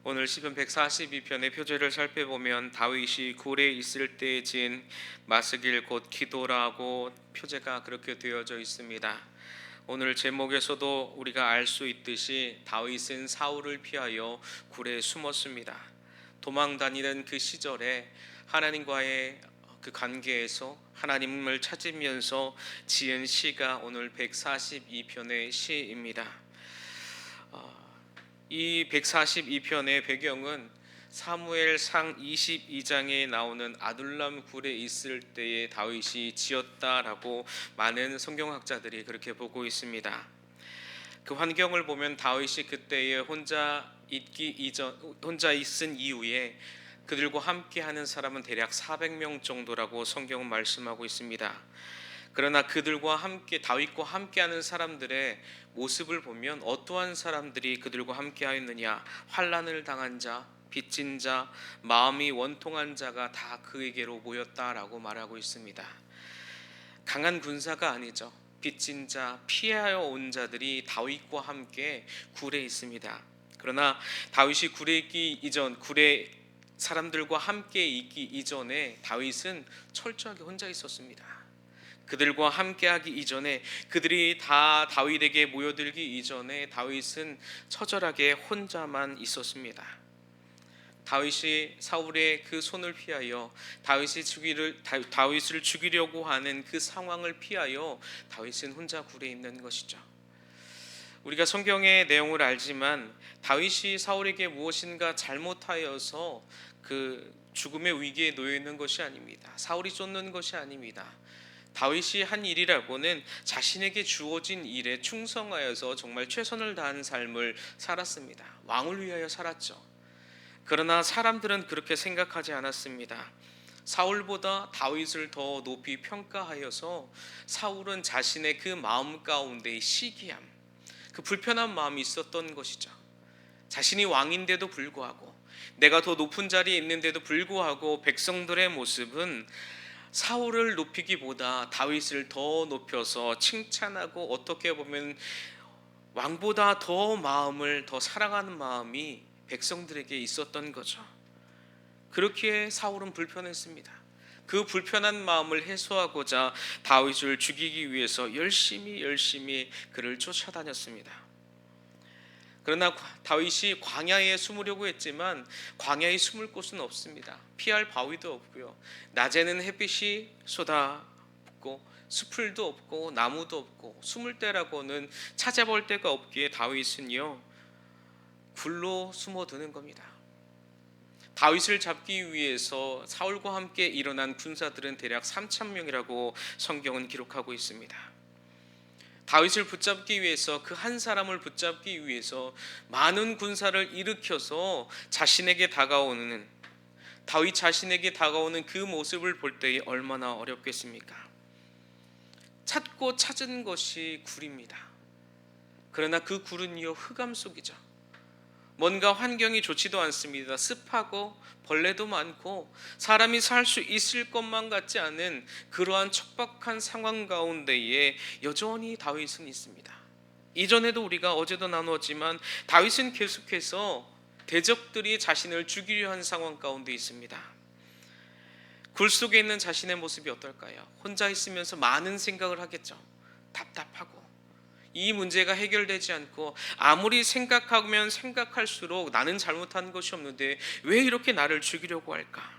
오늘 시편 142편의 표제를 살펴보면 다윗이 굴에 있을 때 지은 마스길 곧 기도라고 표제가 그렇게 되어져 있습니다. 오늘 제목에서도 우리가 알 수 있듯이 다윗은 사울을 피하여 굴에 숨었습니다. 도망 다니던 그 시절에 하나님과의 그 관계에서 하나님을 찾으면서 지은 시가 오늘 142편의 시입니다. 이 142편의 배경은 사무엘상 22장에 나오는 아둘람 굴에 있을 때에 다윗이 지었다라고 많은 성경학자들이 그렇게 보고 있습니다. 그 환경을 보면 다윗이 그때에 혼자 있은 이후에 그들과 함께하는 사람은 대략 400명 정도라고 성경은 말씀하고 있습니다. 그러나 그들과 함께 다윗과 함께하는 사람들의 모습을 보면 어떠한 사람들이 그들과 함께하였느냐? 환난을 당한 자, 빚진 자, 마음이 원통한 자가 다 그에게로 모였다라고 말하고 있습니다. 강한 군사가 아니죠. 빚진 자, 피하여 온 자들이 다윗과 함께 굴에 있습니다. 그러나 다윗이 굴에 있기 이전, 굴에 사람들과 함께 있기 이전에 다윗은 철저하게 혼자 있었습니다. 그들과 함께하기 이전에, 그들이 다 다윗에게 모여들기 이전에 다윗은 처절하게 혼자만 있었습니다. 다윗이 사울의 그 손을 피하여 다윗을 죽이려고 하는 그 상황을 피하여 다윗은 혼자 굴에 있는 것이죠. 우리가 성경의 내용을 알지만 다윗이 사울에게 무엇인가 잘못하여서 그 죽음의 위기에 놓여 있는 것이 아닙니다. 사울이 쫓는 것이 아닙니다. 다윗이 한 일이라고는 자신에게 주어진 일에 충성하여서 정말 최선을 다한 삶을 살았습니다. 왕을 위하여 살았죠. 그러나 사람들은 그렇게 생각하지 않았습니다. 사울보다 다윗을 더 높이 평가하여서 사울은 자신의 그 마음 가운데 시기함, 그 불편한 마음이 있었던 것이죠. 자신이 왕인데도 불구하고, 내가 더 높은 자리에 있는데도 불구하고 백성들의 모습은 사울을 높이기보다 다윗을 더 높여서 칭찬하고, 어떻게 보면 왕보다 더 마음을 더 사랑하는 마음이 백성들에게 있었던 거죠. 그렇기에 사울은 불편했습니다. 그 불편한 마음을 해소하고자 다윗을 죽이기 위해서 열심히 그를 쫓아다녔습니다. 그러나 다윗이 광야에 숨으려고 했지만 광야에 숨을 곳은 없습니다. 피할 바위도 없고요. 낮에는 햇빛이 쏟아붓고 수풀도 없고 나무도 없고 숨을 데라고는 찾아볼 데가 없기에 다윗은요, 굴로 숨어드는 겁니다. 다윗을 잡기 위해서 사울과 함께 일어난 군사들은 대략 3,000명이라고 성경은 기록하고 있습니다. 다윗을 붙잡기 위해서, 그 한 사람을 붙잡기 위해서 많은 군사를 일으켜서 다윗 자신에게 다가오는 그 모습을 볼 때에 얼마나 어렵겠습니까? 찾은 것이 굴입니다. 그러나 그 굴은요, 흑암 속이죠. 뭔가 환경이 좋지도 않습니다. 습하고 벌레도 많고 사람이 살 수 있을 것만 같지 않은 그러한 척박한 상황 가운데에 여전히 다윗은 있습니다. 이전에도 우리가 어제도 나누었지만 다윗은 계속해서 대적들이 자신을 죽이려 한 상황 가운데 있습니다. 굴 속에 있는 자신의 모습이 어떨까요? 혼자 있으면서 많은 생각을 하겠죠. 답답하고 이 문제가 해결되지 않고, 아무리 생각하면 생각할수록 나는 잘못한 것이 없는데 왜 이렇게 나를 죽이려고 할까?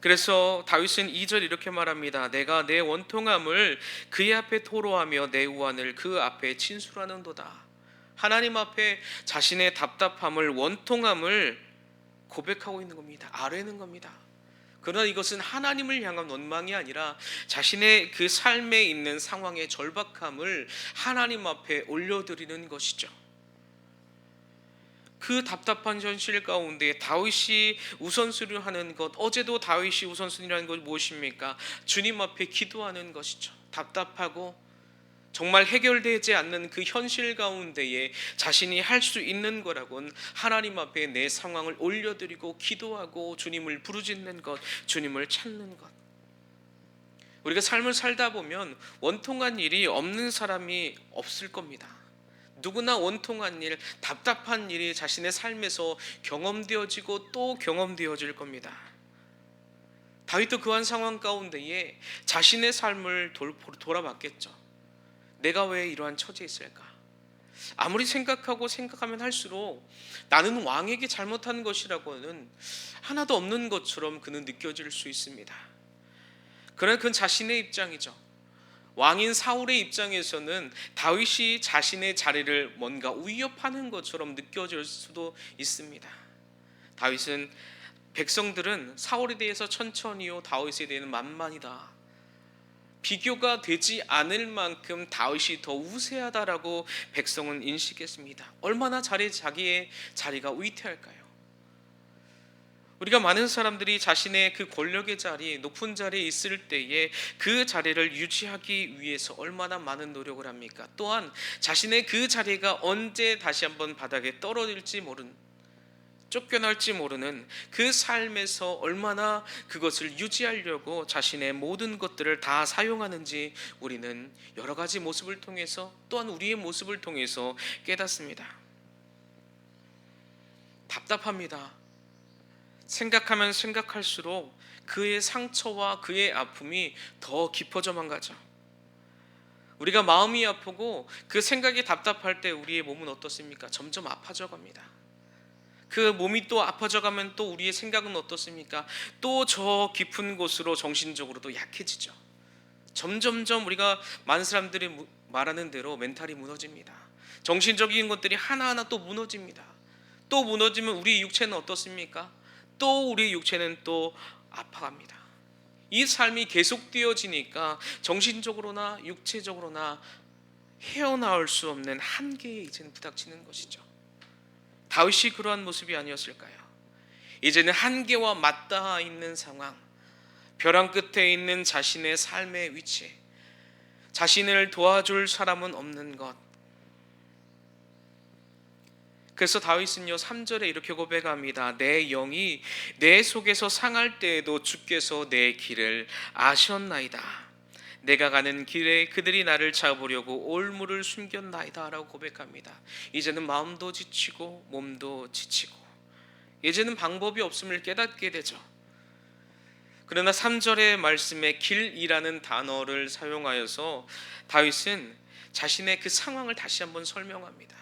그래서 다윗은 2절 이렇게 말합니다. 내가 내 원통함을 그의 앞에 토로하며 내 우환을 그 앞에 진술하는도다. 하나님 앞에 자신의 답답함을, 원통함을 고백하고 있는 겁니다. 아뢰는 겁니다. 그러나 이것은 하나님을 향한 원망이 아니라 자신의 그 삶에 있는 상황의 절박함을 하나님 앞에 올려드리는 것이죠. 그 답답한 현실 가운데 다윗이 우선순위를 하는 것, 어제도 다윗이 우선순위라는 것 무엇입니까? 주님 앞에 기도하는 것이죠. 답답하고 정말 해결되지 않는 그 현실 가운데에 자신이 할 수 있는 거라곤 하나님 앞에 내 상황을 올려드리고 기도하고 주님을 부르짖는 것, 주님을 찾는 것. 우리가 삶을 살다 보면 원통한 일이 없는 사람이 없을 겁니다. 누구나 원통한 일, 답답한 일이 자신의 삶에서 경험되어지고 또 경험되어질 겁니다. 다윗도 그한 상황 가운데에 자신의 삶을 돌아봤겠죠. 내가 왜 이러한 처지에 있을까? 아무리 생각하고 생각하면 할수록 나는 왕에게 잘못한 것이라고는 하나도 없는 것처럼 그는 느껴질 수 있습니다. 그러나 그건 자신의 입장이죠. 왕인 사울의 입장에서는 다윗이 자신의 자리를 뭔가 위협하는 것처럼 느껴질 수도 있습니다. 다윗은 백성들은 사울에 대해서 천천히요, 다윗에 대해서는 만만이다, 비교가 되지 않을 만큼 다윗이 더 우세하다라고 백성은 인식했습니다. 얼마나 자기의 자리가 위태할까요? 우리가 많은 사람들이 자신의 그 권력의 자리, 높은 자리에 있을 때에 그 자리를 유지하기 위해서 얼마나 많은 노력을 합니까? 또한 자신의 그 자리가 언제 다시 한번 바닥에 떨어질지 모르는, 쫓겨날지 모르는 그 삶에서 얼마나 그것을 유지하려고 자신의 모든 것들을 다 사용하는지 우리는 여러 가지 모습을 통해서, 또한 우리의 모습을 통해서 깨닫습니다. 답답합니다. 생각하면 생각할수록 그의 상처와 그의 아픔이 더 깊어져만 가죠. 우리가 마음이 아프고 그 생각이 답답할 때 우리의 몸은 어떻습니까? 점점 아파져 갑니다. 그 몸이 또 아파져 가면 또 우리의 생각은 어떻습니까? 또 저 깊은 곳으로 정신적으로도 약해지죠. 점점점 우리가 많은 사람들이 말하는 대로 멘탈이 무너집니다. 정신적인 것들이 하나하나 또 무너집니다. 또 무너지면 우리 육체는 어떻습니까? 또 우리 육체는 또 아파갑니다. 이 삶이 계속되어지니까 정신적으로나 육체적으로나 헤어나올 수 없는 한계에 이제는 부닥치는 것이죠. 다윗이 그러한 모습이 아니었을까요? 이제는 한계와 맞닿아 있는 상황, 벼랑 끝에 있는 자신의 삶의 위치, 자신을 도와줄 사람은 없는 것. 그래서 다윗은요 3절에 이렇게 고백합니다. 내 영이 내 속에서 상할 때에도 주께서 내 길을 아셨나이다. 내가 가는 길에 그들이 나를 잡으려고 올무를 숨겼나이다 라고 고백합니다. 이제는 마음도 지치고 몸도 지치고 이제는 방법이 없음을 깨닫게 되죠. 그러나 3절의 말씀에 길이라는 단어를 사용하여서 다윗은 자신의 그 상황을 다시 한번 설명합니다.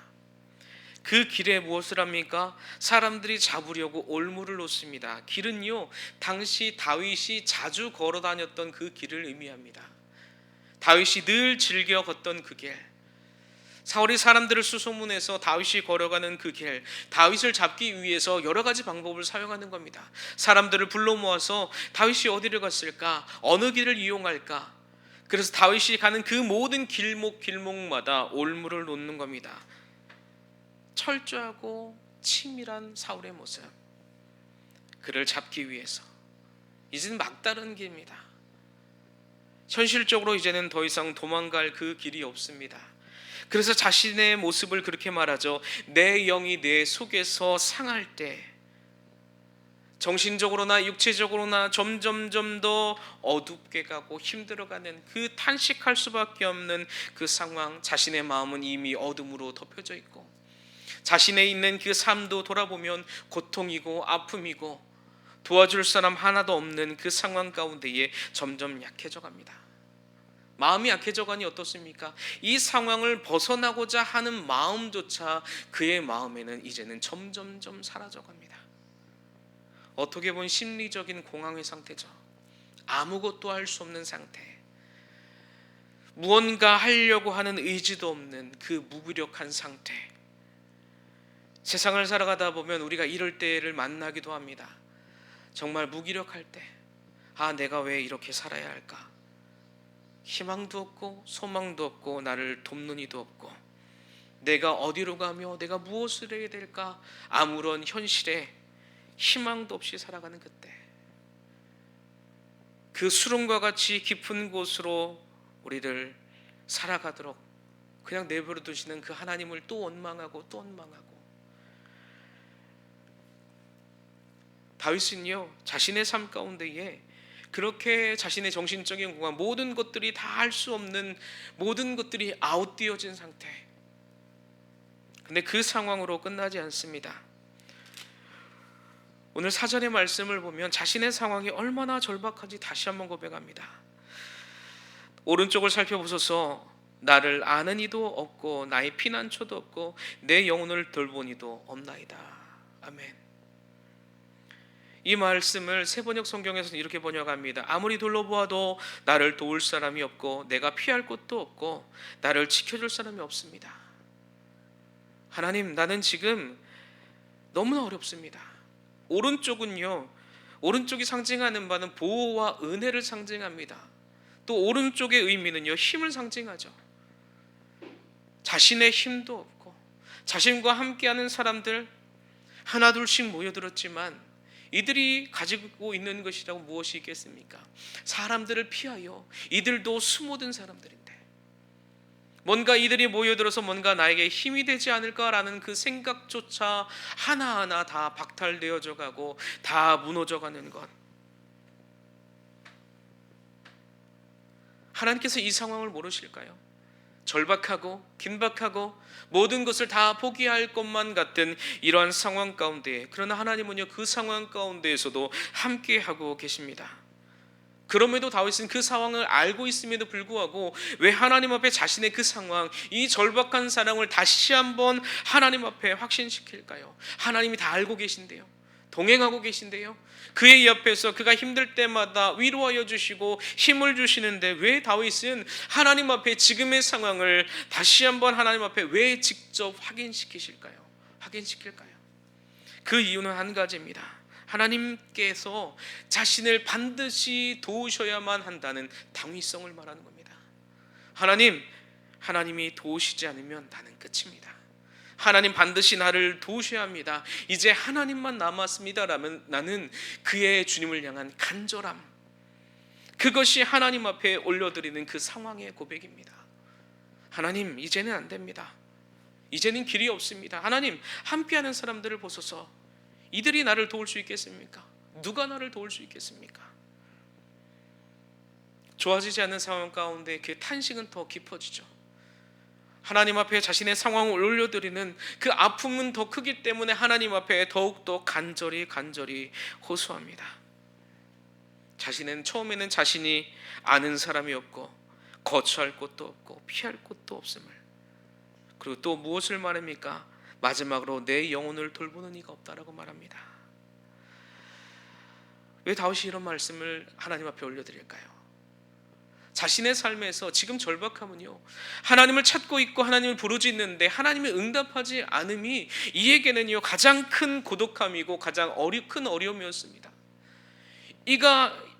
그 길에 무엇을 합니까? 사람들이 잡으려고 올무를 놓습니다. 길은요 당시 다윗이 자주 걸어 다녔던 그 길을 의미합니다. 다윗이 늘 즐겨 걷던 그 길, 사울이 사람들을 수소문해서 다윗이 걸어가는 그 길, 다윗을 잡기 위해서 여러 가지 방법을 사용하는 겁니다. 사람들을 불러 모아서 다윗이 어디를 갔을까? 어느 길을 이용할까? 그래서 다윗이 가는 그 모든 길목마다 올무를 놓는 겁니다. 철저하고 치밀한 사울의 모습, 그를 잡기 위해서. 이제는 막다른 길입니다. 현실적으로 이제는 더 이상 도망갈 그 길이 없습니다. 그래서 자신의 모습을 그렇게 말하죠. 내 영이 내 속에서 상할 때, 정신적으로나 육체적으로나 점점점 더 어둡게 가고 힘들어가는 그 탄식할 수밖에 없는 그 상황, 자신의 마음은 이미 어둠으로 덮여져 있고 자신의 있는 그 삶도 돌아보면 고통이고 아픔이고 도와줄 사람 하나도 없는 그 상황 가운데에 점점 약해져 갑니다. 마음이 약해져 가니 어떻습니까? 이 상황을 벗어나고자 하는 마음조차 그의 마음에는 이제는 점점점 사라져 갑니다. 어떻게 보면 심리적인 공황의 상태죠. 아무것도 할 수 없는 상태, 무언가 하려고 하는 의지도 없는 그 무기력한 상태. 세상을 살아가다 보면 우리가 이럴 때를 만나기도 합니다. 정말 무기력할 때, 내가 왜 이렇게 살아야 할까? 희망도 없고 소망도 없고 나를 돕는 이도 없고 내가 어디로 가며 내가 무엇을 해야 될까? 아무런 현실에 희망도 없이 살아가는 그때, 그 수렁과 같이 깊은 곳으로 우리를 살아가도록 그냥 내버려 두시는 그 하나님을 또 원망하고 또 원망하고, 다윗은요 자신의 삶 가운데에 그렇게 자신의 정신적인 공간, 모든 것들이 다 할 수 없는, 모든 것들이 아웃되어진 상태, 근데 그 상황으로 끝나지 않습니다. 오늘 사절의 말씀을 보면 자신의 상황이 얼마나 절박한지 다시 한번 고백합니다. 오른쪽을 살펴보소서. 나를 아는 이도 없고 나의 피난처도 없고 내 영혼을 돌본 이도 없나이다. 아멘. 이 말씀을 세번역 성경에서는 이렇게 번역합니다. 아무리 둘러보아도 나를 도울 사람이 없고 내가 피할 곳도 없고 나를 지켜줄 사람이 없습니다. 하나님, 나는 지금 너무나 어렵습니다. 오른쪽이 상징하는 바는 보호와 은혜를 상징합니다. 또 오른쪽의 의미는요, 힘을 상징하죠. 자신의 힘도 없고 자신과 함께하는 사람들 하나 둘씩 모여들었지만 이들이 가지고 있는 것이라고 무엇이 있겠습니까? 사람들을 피하여 이들도 숨어든 사람들인데 뭔가 이들이 모여들어서 뭔가 나에게 힘이 되지 않을까라는 그 생각조차 하나하나 다 박탈되어져 가고 다 무너져 가는 것. 하나님께서 이 상황을 모르실까요? 절박하고 긴박하고 모든 것을 다 포기할 것만 같은 이러한 상황 가운데, 그러나 하나님은요, 그 상황 가운데에서도 함께하고 계십니다. 그럼에도 다윗은 그 상황을 알고 있음에도 불구하고 왜 하나님 앞에 자신의 그 상황, 이 절박한 사랑을 다시 한번 하나님 앞에 확신시킬까요? 하나님이 다 알고 계신데요, 동행하고 계신데요, 그의 옆에서 그가 힘들 때마다 위로하여 주시고 힘을 주시는데 왜 다윗은 하나님 앞에 지금의 상황을 다시 한번 하나님 앞에 왜 직접 확인시킬까요? 그 이유는 한 가지입니다. 하나님께서 자신을 반드시 도우셔야만 한다는 당위성을 말하는 겁니다. 하나님이 도우시지 않으면 나는 끝입니다. 하나님 반드시 나를 도우셔야 합니다. 이제 하나님만 남았습니다라면 나는 그의 주님을 향한 간절함, 그것이 하나님 앞에 올려드리는 그 상황의 고백입니다. 하나님, 이제는 안 됩니다. 이제는 길이 없습니다. 하나님, 함께하는 사람들을 보소서. 이들이 나를 도울 수 있겠습니까? 누가 나를 도울 수 있겠습니까? 좋아지지 않는 상황 가운데 그 탄식은 더 깊어지죠. 하나님 앞에 자신의 상황을 올려드리는 그 아픔은 더 크기 때문에 하나님 앞에 더욱더 간절히 호소합니다. 처음에는 자신이 아는 사람이 없고 거처할 곳도 없고 피할 곳도 없음을, 그리고 또 무엇을 말합니까? 마지막으로 내 영혼을 돌보는 이가 없다라고 말합니다. 왜 다윗이 이런 말씀을 하나님 앞에 올려드릴까요? 자신의 삶에서 지금 절박함은요, 하나님을 찾고 있고 하나님을 부르짖는데 하나님이 응답하지 않음이 이에게는요 가장 큰 고독함이고 가장 큰 어려움이었습니다.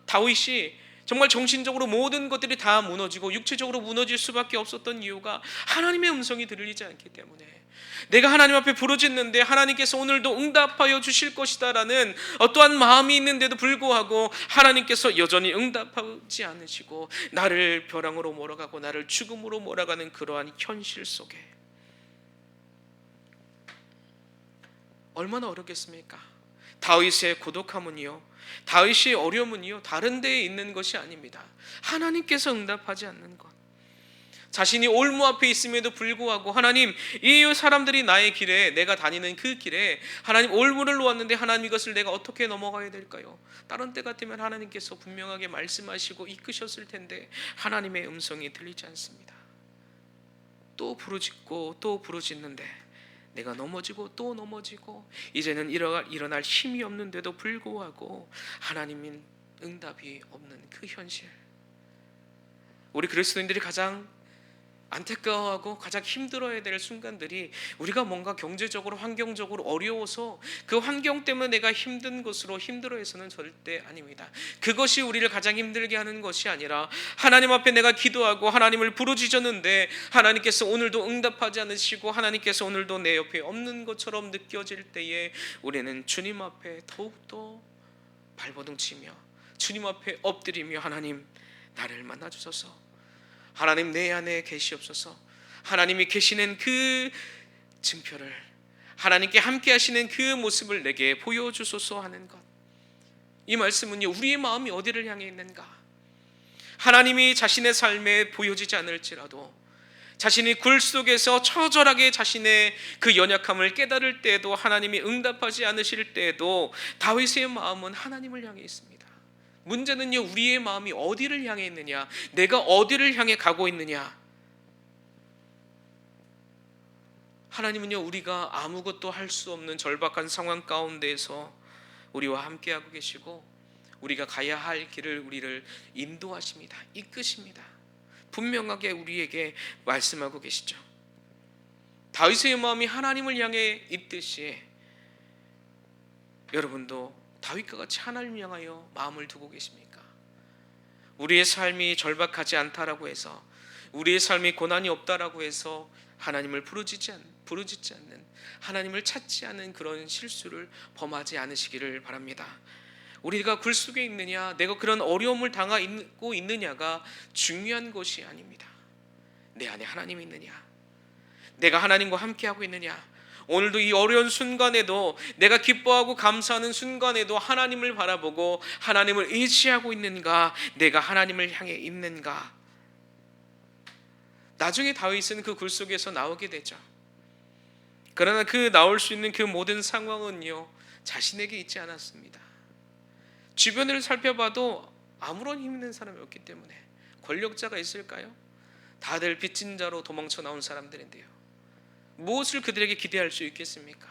다윗이 정말 정신적으로 모든 것들이 다 무너지고 육체적으로 무너질 수밖에 없었던 이유가 하나님의 음성이 들리지 않기 때문에, 내가 하나님 앞에 부르짖는데 하나님께서 오늘도 응답하여 주실 것이다라는 어떠한 마음이 있는데도 불구하고 하나님께서 여전히 응답하지 않으시고 나를 벼랑으로 몰아가고 나를 죽음으로 몰아가는 그러한 현실 속에 얼마나 어렵겠습니까? 다윗의 고독함은요, 다윗의 어려움은요, 다른 데에 있는 것이 아닙니다. 하나님께서 응답하지 않는 것. 자신이 올무 앞에 있음에도 불구하고 하나님, 이 사람들이 나의 길에, 내가 다니는 그 길에 하나님 올무를 놓았는데 하나님 이것을 내가 어떻게 넘어가야 될까요? 다른 때 같으면 하나님께서 분명하게 말씀하시고 이끄셨을 텐데 하나님의 음성이 들리지 않습니다. 또 부르짖고 또 부르짖는데 내가 넘어지고 또 넘어지고 이제는 일어날 힘이 없는데도 불구하고 하나님인 응답이 없는 그 현실, 우리 그리스도인들이 가장 안타까워하고 가장 힘들어야 될 순간들이, 우리가 뭔가 경제적으로 환경적으로 어려워서 그 환경 때문에 내가 힘든 것으로 힘들어해서는 절대 아닙니다. 그것이 우리를 가장 힘들게 하는 것이 아니라 하나님 앞에 내가 기도하고 하나님을 부르짖었는데 하나님께서 오늘도 응답하지 않으시고 하나님께서 오늘도 내 옆에 없는 것처럼 느껴질 때에 우리는 주님 앞에 더욱더 발버둥치며 주님 앞에 엎드리며 하나님, 나를 만나주소서. 하나님, 내 안에 계시옵소서. 하나님이 계시는 그 증표를, 하나님께 함께 하시는 그 모습을 내게 보여주소서 하는 것. 이 말씀은요, 우리의 마음이 어디를 향해 있는가, 하나님이 자신의 삶에 보여지지 않을지라도 자신이 굴 속에서 처절하게 자신의 그 연약함을 깨달을 때에도 하나님이 응답하지 않으실 때에도 다윗의 마음은 하나님을 향해 있습니다. 문제는요, 우리의 마음이 어디를 향해 있느냐, 내가 어디를 향해 가고 있느냐. 하나님은요, 우리가 아무것도 할 수 없는 절박한 상황 가운데에서 우리와 함께하고 계시고 우리가 가야 할 길을 우리를 인도하십니다. 이끄십니다. 분명하게 우리에게 말씀하고 계시죠. 다윗의 마음이 하나님을 향해 있듯이 여러분도 다윗과 같이 하나님을 향하여 마음을 두고 계십니까? 우리의 삶이 절박하지 않다라고 해서, 우리의 삶이 고난이 없다라고 해서 하나님을 부르짖지 않는, 하나님을 찾지 않는 그런 실수를 범하지 않으시기를 바랍니다. 우리가 굴 속에 있느냐, 내가 그런 어려움을 당하고 있느냐가 중요한 것이 아닙니다. 내 안에 하나님이 있느냐, 내가 하나님과 함께하고 있느냐, 오늘도 이 어려운 순간에도, 내가 기뻐하고 감사하는 순간에도 하나님을 바라보고 하나님을 의지하고 있는가, 내가 하나님을 향해 있는가. 나중에 다윗은 그 굴 속에서 나오게 되죠. 그러나 그 나올 수 있는 그 모든 상황은요, 자신에게 있지 않았습니다. 주변을 살펴봐도 아무런 힘 있는 사람이 없기 때문에. 권력자가 있을까요? 다들 빚진 자로 도망쳐 나온 사람들인데요, 무엇을 그들에게 기대할 수 있겠습니까?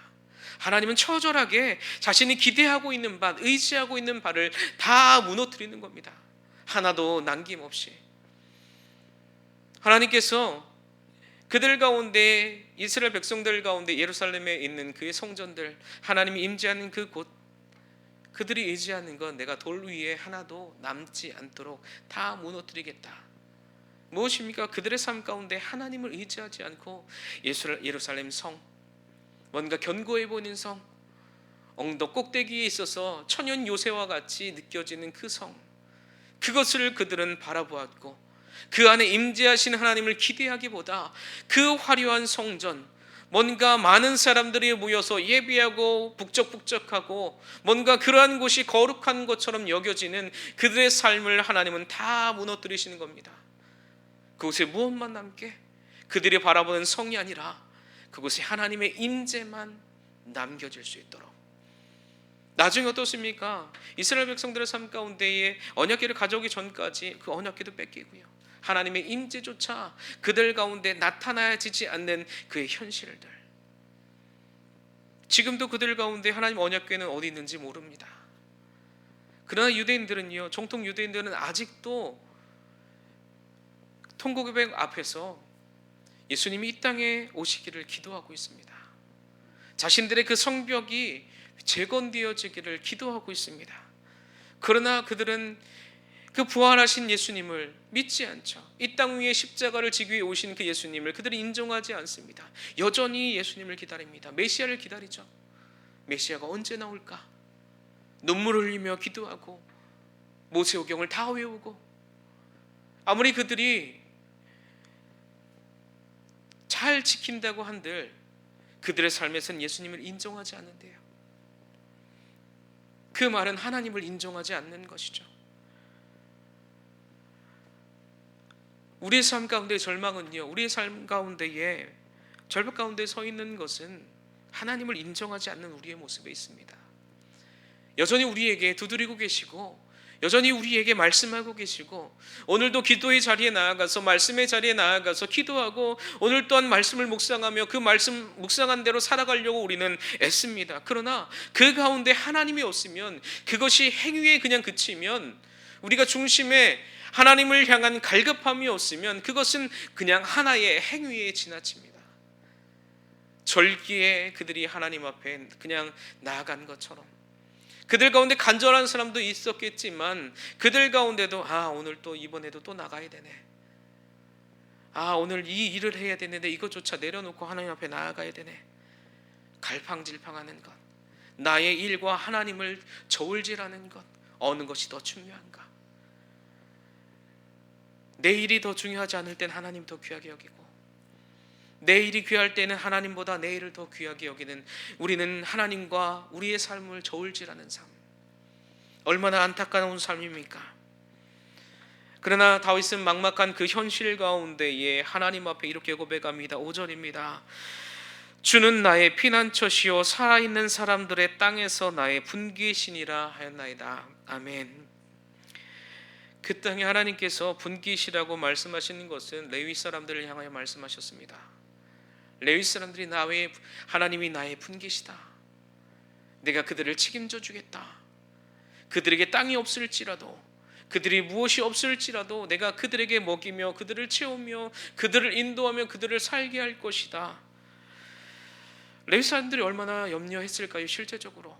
하나님은 처절하게 자신이 기대하고 있는 바, 의지하고 있는 바를 다 무너뜨리는 겁니다. 하나도 남김없이. 하나님께서 그들 가운데, 이스라엘 백성들 가운데 예루살렘에 있는 그의 성전들, 하나님이 임재하는 그곳, 그들이 의지하는 건 내가 돌 위에 하나도 남지 않도록 다 무너뜨리겠다. 무엇입니까? 그들의 삶 가운데 하나님을 의지하지 않고 예루살렘 성, 뭔가 견고해 보이는 성, 언덕 꼭대기에 있어서 천연 요새와 같이 느껴지는 그 성, 그것을 그들은 바라보았고 그 안에 임재하신 하나님을 기대하기보다 그 화려한 성전, 뭔가 많은 사람들이 모여서 예배하고 북적북적하고 뭔가 그러한 곳이 거룩한 것처럼 여겨지는 그들의 삶을 하나님은 다 무너뜨리시는 겁니다. 그곳에 무엇만 남게? 그들이 바라보는 성이 아니라 그곳에 하나님의 임재만 남겨질 수 있도록. 나중에 어떻습니까? 이스라엘 백성들의 삶 가운데에 언약궤를 가져오기 전까지 그 언약궤도 뺏기고요, 하나님의 임재조차 그들 가운데 나타나지지 않는 그의 현실들. 지금도 그들 가운데 하나님 언약궤는 어디 있는지 모릅니다. 그러나 유대인들은요, 정통 유대인들은 아직도 통곡의 앞에서 예수님이 이 땅에 오시기를 기도하고 있습니다. 자신들의 그 성벽이 재건되어지기를 기도하고 있습니다. 그러나 그들은 그 부활하신 예수님을 믿지 않죠. 이 땅 위에 십자가를 지기 위해 오신 그 예수님을 그들이 인정하지 않습니다. 여전히 예수님을 기다립니다. 메시아를 기다리죠. 메시아가 언제 나올까? 눈물을 흘리며 기도하고 모세오경을 다 외우고, 아무리 그들이 잘 지킨다고 한들 그들의 삶에서는 예수님을 인정하지 않는데요. 그 말은 하나님을 인정하지 않는 것이죠. 우리의 삶 가운데 절망은요, 우리의 삶 가운데에 절벽 가운데 서 있는 것은 하나님을 인정하지 않는 우리의 모습에 있습니다. 여전히 우리에게 두드리고 계시고 여전히 우리에게 말씀하고 계시고, 오늘도 기도의 자리에 나아가서, 말씀의 자리에 나아가서 기도하고 오늘 또한 말씀을 묵상하며 그 말씀 묵상한 대로 살아가려고 우리는 애씁니다. 그러나 그 가운데 하나님이 없으면, 그것이 행위에 그냥 그치면, 우리가 중심에 하나님을 향한 갈급함이 없으면 그것은 그냥 하나의 행위에 지나칩니다. 절기에 그들이 하나님 앞에 그냥 나아간 것처럼, 그들 가운데 간절한 사람도 있었겠지만 그들 가운데도 오늘 또 이번에도 또 나가야 되네, 오늘 이 일을 해야 되는데 이것조차 내려놓고 하나님 앞에 나아가야 되네, 갈팡질팡하는 것, 나의 일과 하나님을 저울질하는 것, 어느 것이 더 중요한가? 내 일이 더 중요하지 않을 땐 하나님 더 귀하게 여기고, 내 일이 귀할 때는 하나님보다 내 일을 더 귀하게 여기는, 우리는 하나님과 우리의 삶을 저울질하는 삶, 얼마나 안타까운 삶입니까? 그러나 다윗은 막막한 그 현실 가운데에 하나님 앞에 이렇게 고백합니다. 5절입니다. 주는 나의 피난처시요 살아있는 사람들의 땅에서 나의 분기신이라 하였나이다. 아멘. 그 땅에 하나님께서 분기시라고 말씀하시는 것은 레위 사람들을 향하여 말씀하셨습니다. 레위 사람들이 하나님이 나의 분기시다. 내가 그들을 책임져 주겠다. 그들에게 땅이 없을지라도, 그들이 무엇이 없을지라도 내가 그들에게 먹이며 그들을 채우며 그들을 인도하며 그들을 살게 할 것이다. 레위 사람들이 얼마나 염려했을까요? 실제적으로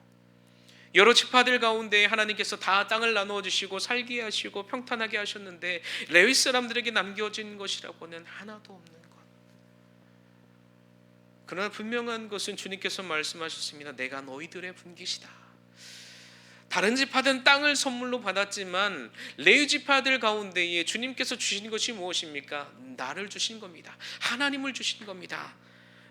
여러 지파들 가운데 하나님께서 다 땅을 나누어 주시고 살게 하시고 평탄하게 하셨는데 레위 사람들에게 남겨진 것이라고는 하나도 없는 것. 그러나 분명한 것은 주님께서 말씀하셨습니다. 내가 너희들의 분깃이다. 다른 지파들은 땅을 선물로 받았지만 레위 지파들 가운데에 주님께서 주신 것이 무엇입니까? 나를 주신 겁니다. 하나님을 주신 겁니다.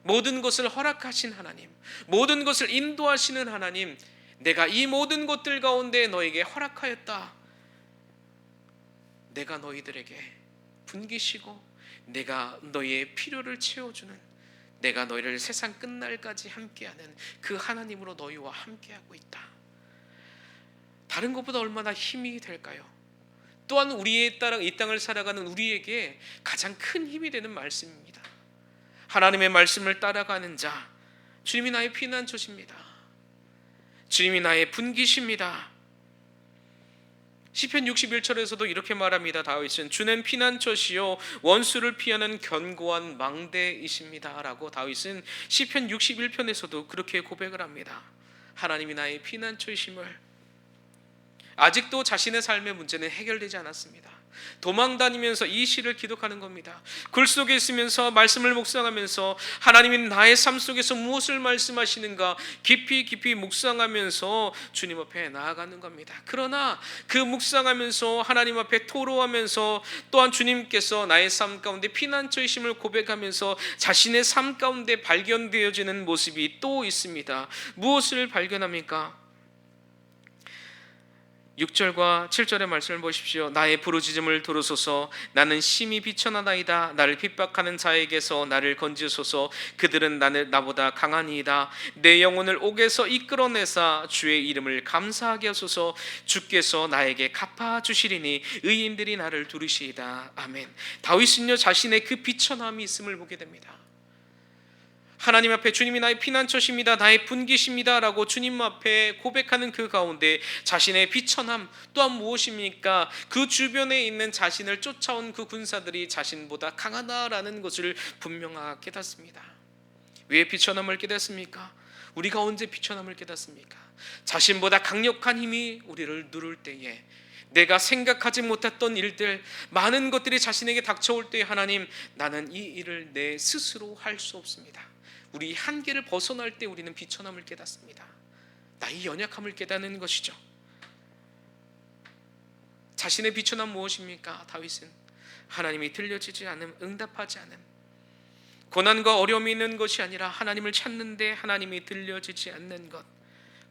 모든 것을 허락하신 하나님, 모든 것을 인도하시는 하나님, 내가 이 모든 것들 가운데 너에게 허락하였다. 내가 너희들에게 분기시고 내가 너희의 필요를 채워주는, 내가 너희를 세상 끝날까지 함께하는 그 하나님으로 너희와 함께하고 있다. 다른 것보다 얼마나 힘이 될까요? 또한 이 땅을 살아가는 우리에게 가장 큰 힘이 되는 말씀입니다. 하나님의 말씀을 따라가는 자, 주님이 나의 피난처십니다. 주님이 나의 분기십니다. 시편 61절에서도 이렇게 말합니다. 다윗은 주는 피난처시요 원수를 피하는 견고한 망대이십니다 라고 다윗은 시편 61편에서도 그렇게 고백을 합니다. 하나님이 나의 피난처이심을. 아직도 자신의 삶의 문제는 해결되지 않았습니다. 도망다니면서 이 시를 기독하는 겁니다. 글 속에 있으면서 말씀을 묵상하면서 하나님이 나의 삶 속에서 무엇을 말씀하시는가 깊이 묵상하면서 주님 앞에 나아가는 겁니다. 그러나 그 묵상하면서 하나님 앞에 토로하면서 또한 주님께서 나의 삶 가운데 피난처이심을 고백하면서 자신의 삶 가운데 발견되어지는 모습이 또 있습니다. 무엇을 발견합니까? 6절과 7절의 말씀을 보십시오. 나의 부르짖음을 들으소서. 나는 심히 비천하나이다. 나를 핍박하는 자에게서 나를 건지소서. 그들은 나보다 강하니이다. 내 영혼을 옥에서 이끌어내사 주의 이름을 감사하게 하소서. 주께서 나에게 갚아주시리니 의인들이 나를 두르시이다. 아멘. 다윗은요 자신의 그 비천함이 있음을 보게 됩니다. 하나님 앞에 주님이 나의 피난처십니다, 나의 분기십니다 라고 주님 앞에 고백하는 그 가운데 자신의 비천함 또한 무엇입니까? 그 주변에 있는 자신을 쫓아온 그 군사들이 자신보다 강하다라는 것을 분명하게 깨닫습니다. 왜 비천함을 깨닫습니까? 우리가 언제 비천함을 깨닫습니까? 자신보다 강력한 힘이 우리를 누를 때에, 내가 생각하지 못했던 일들, 많은 것들이 자신에게 닥쳐올 때 하나님, 나는 이 일을 내 스스로 할 수 없습니다. 우리 한계를 벗어날 때 우리는 비천함을 깨닫습니다. 나의 연약함을 깨닫는 것이죠. 자신의 비천함 무엇입니까? 다윗은 하나님이 들려지지 않음, 응답하지 않음, 고난과 어려움이 있는 것이 아니라 하나님을 찾는데 하나님이 들려지지 않는 것.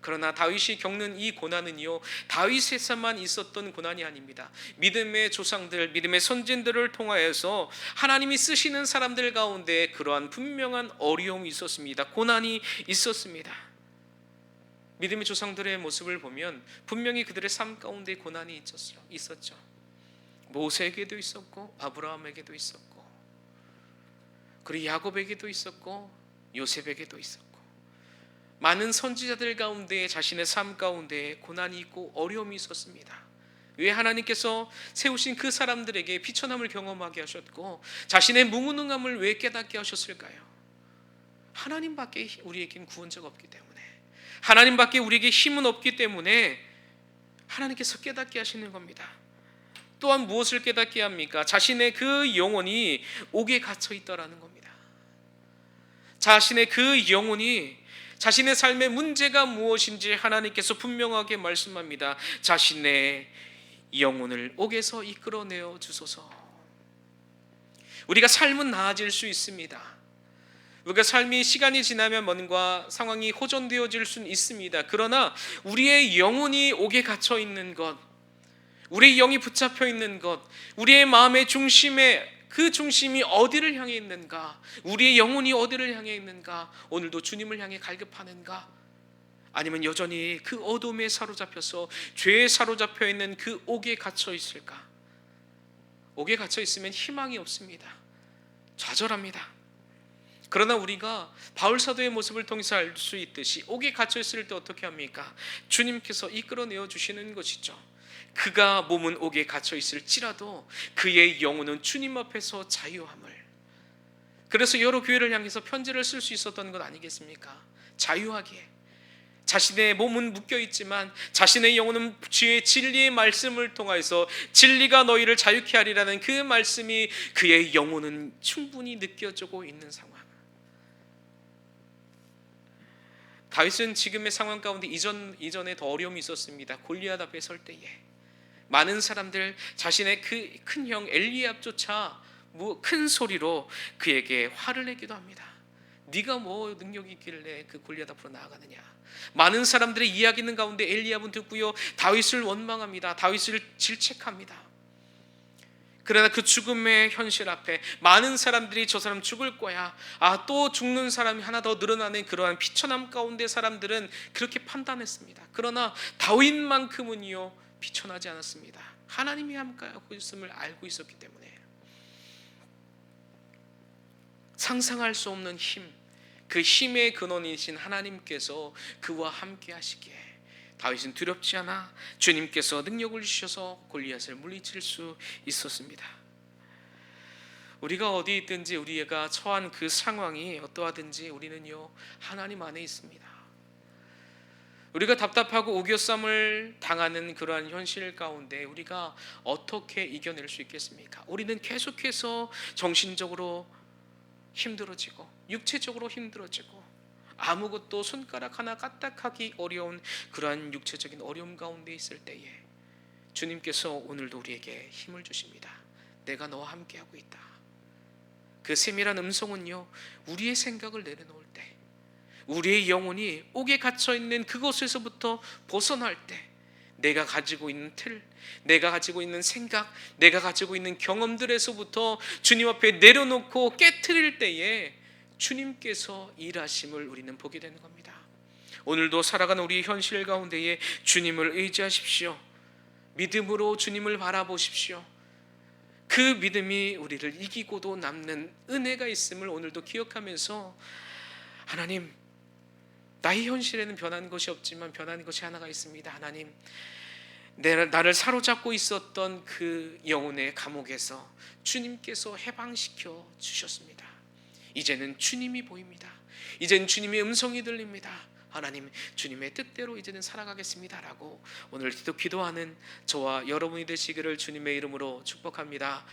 그러나 다윗이 겪는 이 고난은요 다윗에서만 있었던 고난이 아닙니다. 믿음의 조상들, 믿음의 선진들을 통하여서 하나님이 쓰시는 사람들 가운데 그러한 분명한 어려움이 있었습니다. 고난이 있었습니다. 믿음의 조상들의 모습을 보면 분명히 그들의 삶 가운데 고난이 있었죠. 모세에게도 있었고 아브라함에게도 있었고 그리고 야곱에게도 있었고 요셉에게도 있었고 많은 선지자들 가운데 자신의 삶 가운데 고난이 있고 어려움이 있었습니다. 왜 하나님께서 세우신 그 사람들에게 비천함을 경험하게 하셨고 자신의 무능함을 왜 깨닫게 하셨을까요? 하나님밖에 우리에겐 구원자가 없기 때문에, 하나님밖에 우리에게 힘은 없기 때문에 하나님께서 깨닫게 하시는 겁니다. 또한 무엇을 깨닫게 합니까? 자신의 그 영혼이 옥에 갇혀 있다라는 겁니다. 자신의 그 영혼이, 자신의 삶의 문제가 무엇인지 하나님께서 분명하게 말씀합니다. 자신의 영혼을 옥에서 이끌어내어 주소서. 우리가 삶은 나아질 수 있습니다. 우리가 삶이 시간이 지나면 뭔가 상황이 호전되어질 수는 있습니다. 그러나 우리의 영혼이 옥에 갇혀 있는 것, 우리의 영이 붙잡혀 있는 것, 우리의 마음의 중심에 그 중심이 어디를 향해 있는가? 우리의 영혼이 어디를 향해 있는가? 오늘도 주님을 향해 갈급하는가? 아니면 여전히 그 어둠에 사로잡혀서 죄에 사로잡혀 있는 그 옥에 갇혀 있을까? 옥에 갇혀 있으면 희망이 없습니다. 좌절합니다. 그러나 우리가 바울 사도의 모습을 통해서 알 수 있듯이 옥에 갇혀 있을 때 어떻게 합니까? 주님께서 이끌어내어 주시는 것이죠. 그가 몸은 옥에 갇혀 있을지라도 그의 영혼은 주님 앞에서 자유함을. 그래서 여러 교회를 향해서 편지를 쓸 수 있었던 것 아니겠습니까? 자유하게. 자신의 몸은 묶여 있지만 자신의 영혼은 주의 진리의 말씀을 통해서 진리가 너희를 자유케 하리라는 그 말씀이 그의 영혼은 충분히 느껴지고 있는 상황. 다윗은 지금의 상황 가운데 이전에 더 어려움이 있었습니다. 골리앗 앞에 설 때에 많은 사람들, 자신의 그 큰 형 엘리압조차 큰 소리로 그에게 화를 내기도 합니다. 네가 뭐 능력이 있길래 그 골리앗 앞으로 나아가느냐. 많은 사람들의 이야기는 가운데 엘리압은 듣고요, 다윗을 원망합니다. 다윗을 질책합니다. 그러나 그 죽음의 현실 앞에 많은 사람들이 저 사람 죽을 거야, 또 죽는 사람이 하나 더 늘어나는 그러한 비천함 가운데 사람들은 그렇게 판단했습니다. 그러나 다윗만큼은요 비천하지 않았습니다. 하나님이 함께하고 있음을 알고 있었기 때문에. 상상할 수 없는 힘, 그 힘의 근원이신 하나님께서 그와 함께 하시기에 다윗은 두렵지 않아 주님께서 능력을 주셔서 골리앗을 물리칠 수 있었습니다. 우리가 어디 있든지 우리가 처한 그 상황이 어떠하든지 우리는요 하나님 안에 있습니다. 우리가 답답하고 우겨쌈을 당하는 그러한 현실 가운데 우리가 어떻게 이겨낼 수 있겠습니까? 우리는 계속해서 정신적으로 힘들어지고 육체적으로 힘들어지고 아무것도 손가락 하나 까딱하기 어려운 그러한 육체적인 어려움 가운데 있을 때에 주님께서 오늘도 우리에게 힘을 주십니다. 내가 너와 함께하고 있다. 그 세밀한 음성은요 우리의 생각을 내려놓을 때, 우리의 영혼이 옥에 갇혀있는 그곳에서부터 벗어날 때, 내가 가지고 있는 틀, 내가 가지고 있는 생각, 내가 가지고 있는 경험들에서부터 주님 앞에 내려놓고 깨트릴 때에 주님께서 일하심을 우리는 보게 되는 겁니다. 오늘도 살아가는 우리 현실 가운데에 주님을 의지하십시오. 믿음으로 주님을 바라보십시오. 그 믿음이 우리를 이기고도 남는 은혜가 있음을 오늘도 기억하면서, 하나님, 나의 현실에는 변한 것이 없지만 변한 것이 하나가 있습니다. 하나님, 나를 사로잡고 있었던 그 영혼의 감옥에서 주님께서 해방시켜 주셨습니다. 이제는 주님이 보입니다. 이제는 주님의 음성이 들립니다. 하나님, 주님의 뜻대로 이제는 살아가겠습니다 라고 오늘 기도하는 저와 여러분이 되시기를 주님의 이름으로 축복합니다.